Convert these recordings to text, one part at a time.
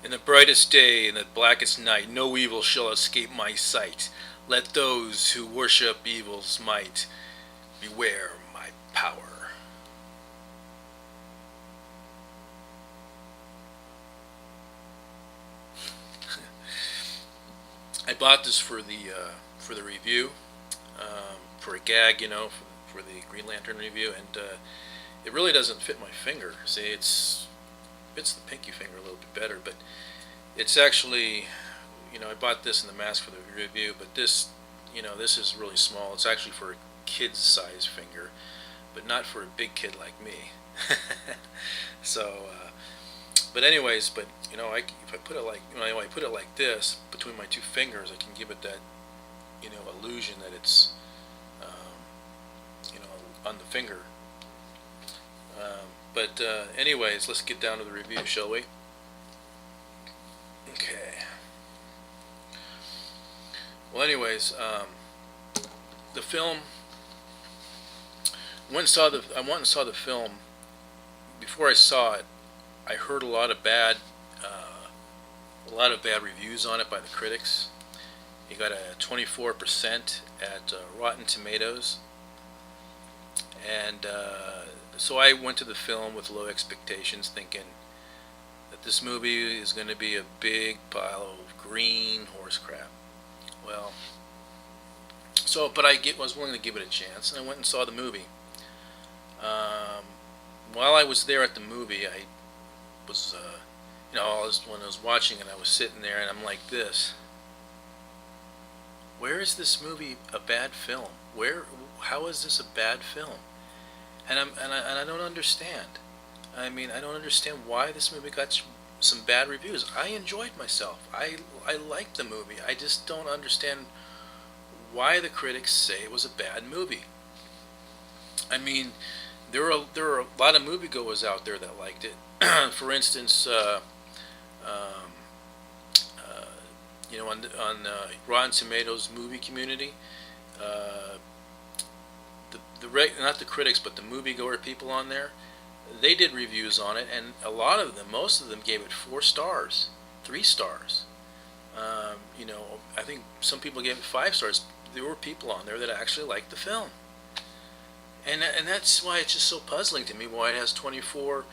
In the brightest day, in the blackest night, no evil shall escape my sight. Let those who worship evil's might beware my power. I bought this for the review, for a gag, for the Green Lantern review, and it really doesn't fit my finger. See, fits the pinky finger a little bit better, but it's actually, I bought this in the mask for the review, but this is really small. It's actually for a kid's size finger, but not for a big kid like me. So, but anyways, if I put it like, I put it like this between my two fingers, I can give it that, illusion that it's, on the finger. Anyways, let's get down to the review, shall we? Okay. Well, anyways, the film. I went and saw the film. Before I saw it, I heard a lot of bad reviews on it by the critics. It got a 24% at Rotten Tomatoes, and so I went to the film with low expectations, thinking that this movie is going to be a big pile of green horse crap. Well, but was willing to give it a chance, and I went and saw the movie. Um, while I was there at the movie, I was, when I was watching it, I was sitting there, and I'm like this. Where is this movie a bad film? How is this a bad film? And I don't understand. I mean, I don't understand why this movie got some bad reviews. I enjoyed myself. I liked the movie. I just don't understand why the critics say it was a bad movie. I mean, there are a lot of moviegoers out there that liked it. For instance, um, uh, on Rotten Tomatoes movie community, uh, not the critics, but the moviegoer people on there, they did reviews on it, and most of them gave it 4 stars, 3 stars. I think some people gave it 5 stars. There were people on there that actually liked the film, and that's why it's just so puzzling to me why it has 24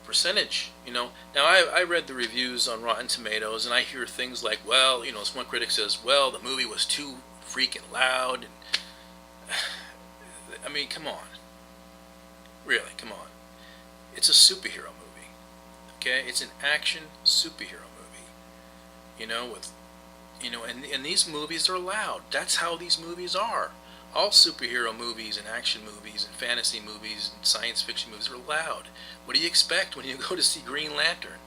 percentage. Now I read the reviews on Rotten Tomatoes, and I hear things like, well, this one critic says, well, the movie was too freaking loud, and I mean, come on. Really, come on. It's a superhero movie. Okay? It's an action superhero movie. With and these movies are loud. That's how these movies are. All superhero movies and action movies and fantasy movies and science fiction movies are loud. What do you expect when you go to see Green Lantern?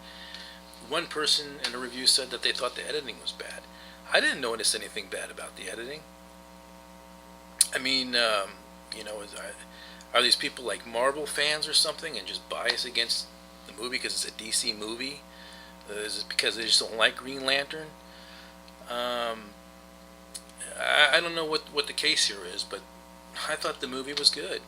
One person in a review said that they thought the editing was bad. I didn't notice anything bad about the editing. I mean, are these people like Marvel fans or something and just biased against the movie because it's a DC movie? Is it because they just don't like Green Lantern? Um, I don't know what the case here is, but I thought the movie was good,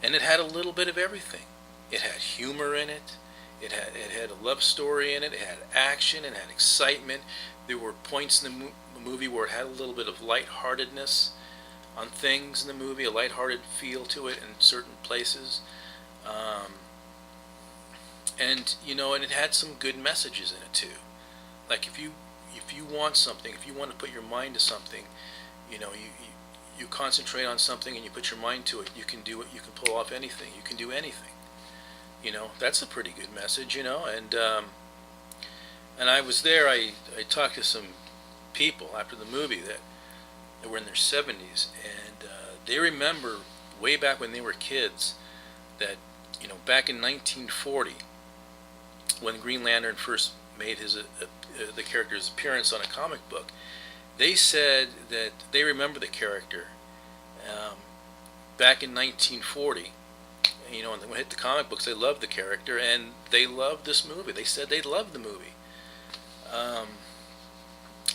and it had a little bit of everything. It had humor in it. It had a love story in it. It had action. It had excitement. There were points in the movie where it had a little bit of lightheartedness on things in the movie, a lighthearted feel to it in certain places, um, and it had some good messages in it too. Like if you want something, if you want to put your mind to something, you concentrate on something and you put your mind to it, you can do it. You can pull off anything. You can do anything. That's a pretty good message. And I was there. I talked to some people after the movie that were in their 70s, and they remember way back when they were kids that back in 1940 when Green Lantern first made the character's appearance on a comic book. They said that they remember the character um, back in 1940. And when they hit the comic books, they loved the character, and they loved this movie. They said they loved the movie. Um,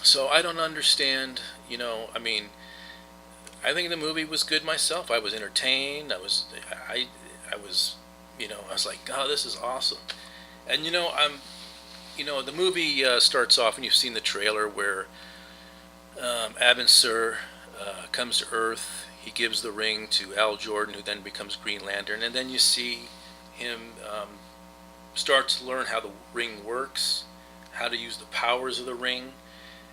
so I don't understand. I mean, I think the movie was good myself. I was entertained. I was, I was like, oh, this is awesome. And the movie starts off, and you've seen the trailer where Abin Sur comes to Earth. He gives the ring to Al Jordan, who then becomes Green Lantern, and then you see him start to learn how the ring works, how to use the powers of the ring,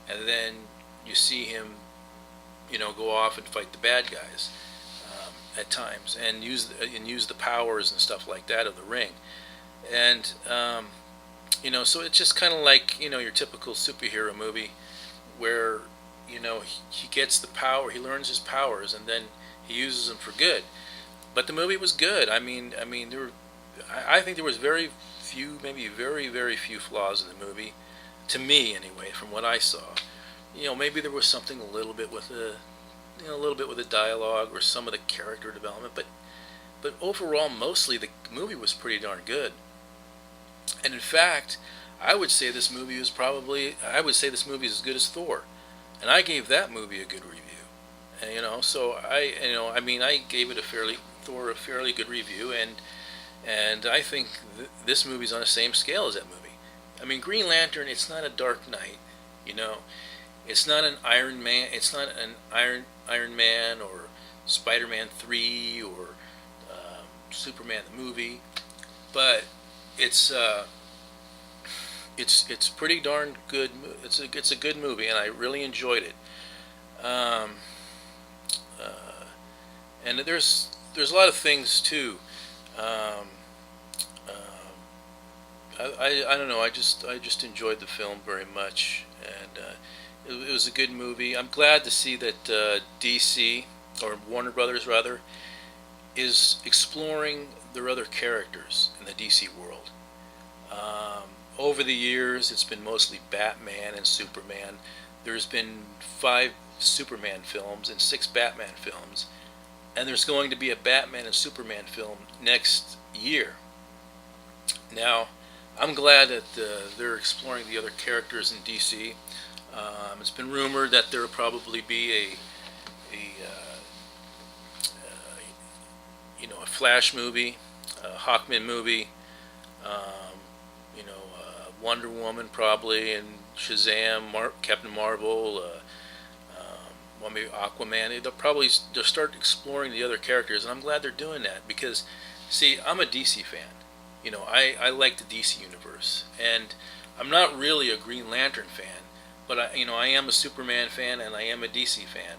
and then you see him, go off and fight the bad guys at times, and use the powers and stuff like that of the ring, and so it's just kind of like your typical superhero movie where he gets the power, he learns his powers, and then he uses them for good. But the movie was good. There were, I think there was very few, maybe very very few flaws in the movie, to me anyway, from what I saw. Maybe there was something a little bit with a little bit with the dialogue or some of the character development, but overall, mostly the movie was pretty darn good. And in fact, I would say this movie is as good as Thor, and I gave that movie a good review. And, so I gave it a fairly good review, and I think this movie's on the same scale as that movie. Green Lantern, it's not a Dark Knight, it's not an Iron Man, Iron Man or Spider-Man 3 or Superman the movie, but it's pretty darn good. It's a good movie, and I really enjoyed it. Um, uh, and there's a lot of things too. Um, I don't know. I just enjoyed the film very much, and it was a good movie. I'm glad to see that DC, or Warner Brothers rather, is exploring their other characters in the DC world. Over the years, it's been mostly Batman and Superman. There's been 5 Superman films and 6 Batman films, and there's going to be a Batman and Superman film next year. Now, I'm glad that they're exploring the other characters in DC. It's been rumored that there will probably be a Flash movie, a Hawkman movie, um, Wonder Woman probably, and Shazam, Captain Marvel, well, maybe Aquaman. They'll start exploring the other characters, and I'm glad they're doing that because, see, I'm a DC fan. I like the DC universe, and I'm not really a Green Lantern fan, but I am a Superman fan and I am a DC fan.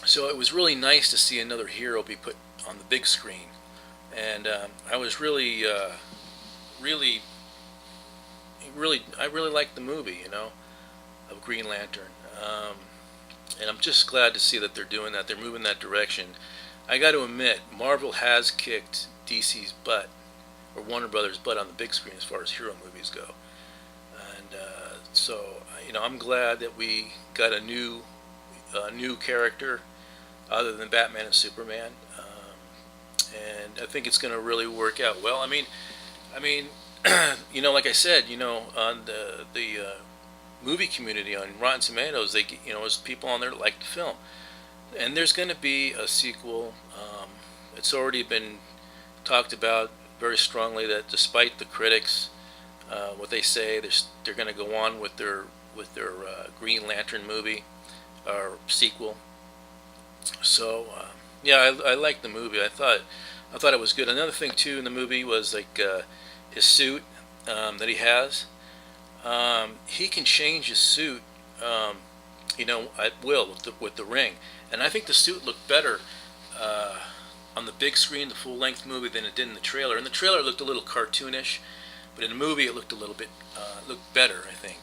So it was really nice to see another hero be put on the big screen, and I was really, I really liked the movie, of Green Lantern, and I'm just glad to see that they're doing that. They're moving that direction. I got to admit, Marvel has kicked DC's butt, or Warner Brothers' butt, on the big screen as far as hero movies go, and so I'm glad that we got a new character other than Batman and Superman, and I think it's going to really work out well. I mean, like I said, on the movie community on Rotten Tomatoes, there's people on there that like the film, and there's going to be a sequel. It's already been talked about very strongly that despite the critics, what they say, they're going to go on with their Green Lantern movie or sequel. So yeah, I liked the movie. I thought it was good. Another thing too in the movie was like his suit that he has. He can change his suit, at will with the ring, and I think the suit looked better on the big screen, the full length movie, than it did in the trailer. In the trailer, it looked a little cartoonish, but in the movie, it looked a little bit looked better, I think.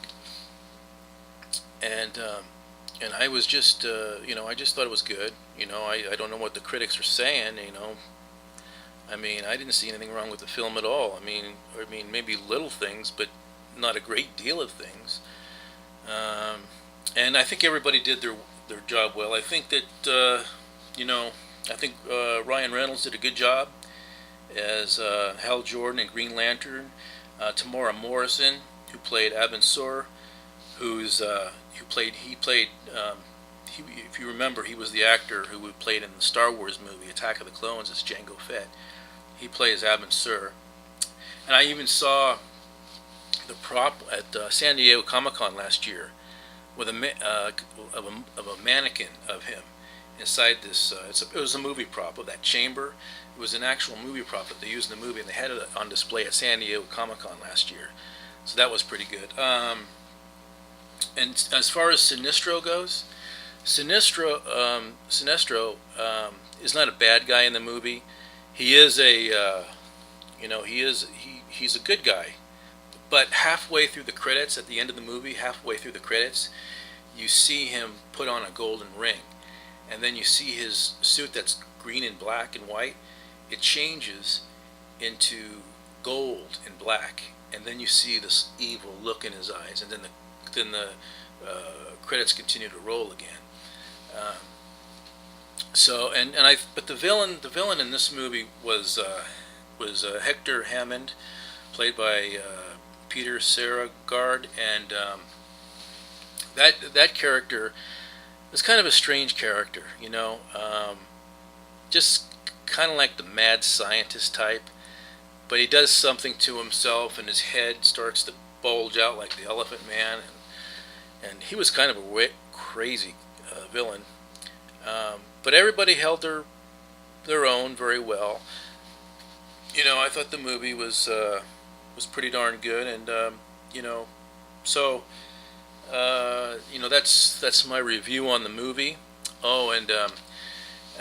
And I was just I just thought it was good. I don't know what the critics are saying. I didn't see anything wrong with the film at all. Maybe little things, but not a great deal of things. And I think everybody did their job well. I think that Ryan Reynolds did a good job as Hal Jordan and Green Lantern. Tamora Morrison, who played Abin Sur, if you remember, he was the actor who played in the Star Wars movie Attack of the Clones as Jango Fett. He plays Abin Sur, and I even saw the prop at San Diego Comic-Con last year with a mannequin of him inside this. It was a movie prop of that chamber. It was an actual movie prop that they used in the movie, and they had it on display at San Diego Comic-Con last year. So that was pretty good. And as far as Sinestro goes, Sinestro is not a bad guy in the movie. He is he's a good guy. But halfway through the credits, at the end of the movie, halfway through the credits, you see him put on a golden ring, and then you see his suit that's green and black and white. It changes into gold and black, and then you see this evil look in his eyes, and then the credits continue to roll again. Um, but the villain in this movie was Hector Hammond, played by Peter Sarsgaard, and that character is kind of a strange character, just kind of like the mad scientist type, but he does something to himself, and his head starts to bulge out like the Elephant Man, and he was kind of a crazy villain. But everybody held their own very well. I thought the movie was pretty darn good, and so that's my review on the movie. Oh, and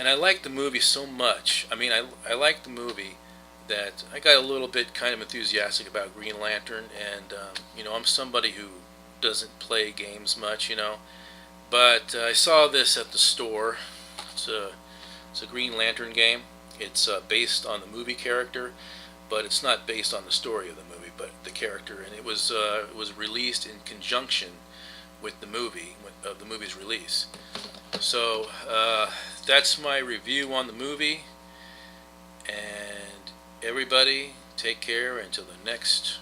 I liked the movie so much. I mean, I liked the movie that I got a little bit kind of enthusiastic about Green Lantern, and I'm somebody who doesn't play games much, but I saw this at the store. It's a Green Lantern game. It's based on the movie character, but it's not based on the story of the movie, but the character. And it was released in conjunction with the movie's release. So that's my review on the movie. And everybody, take care until the next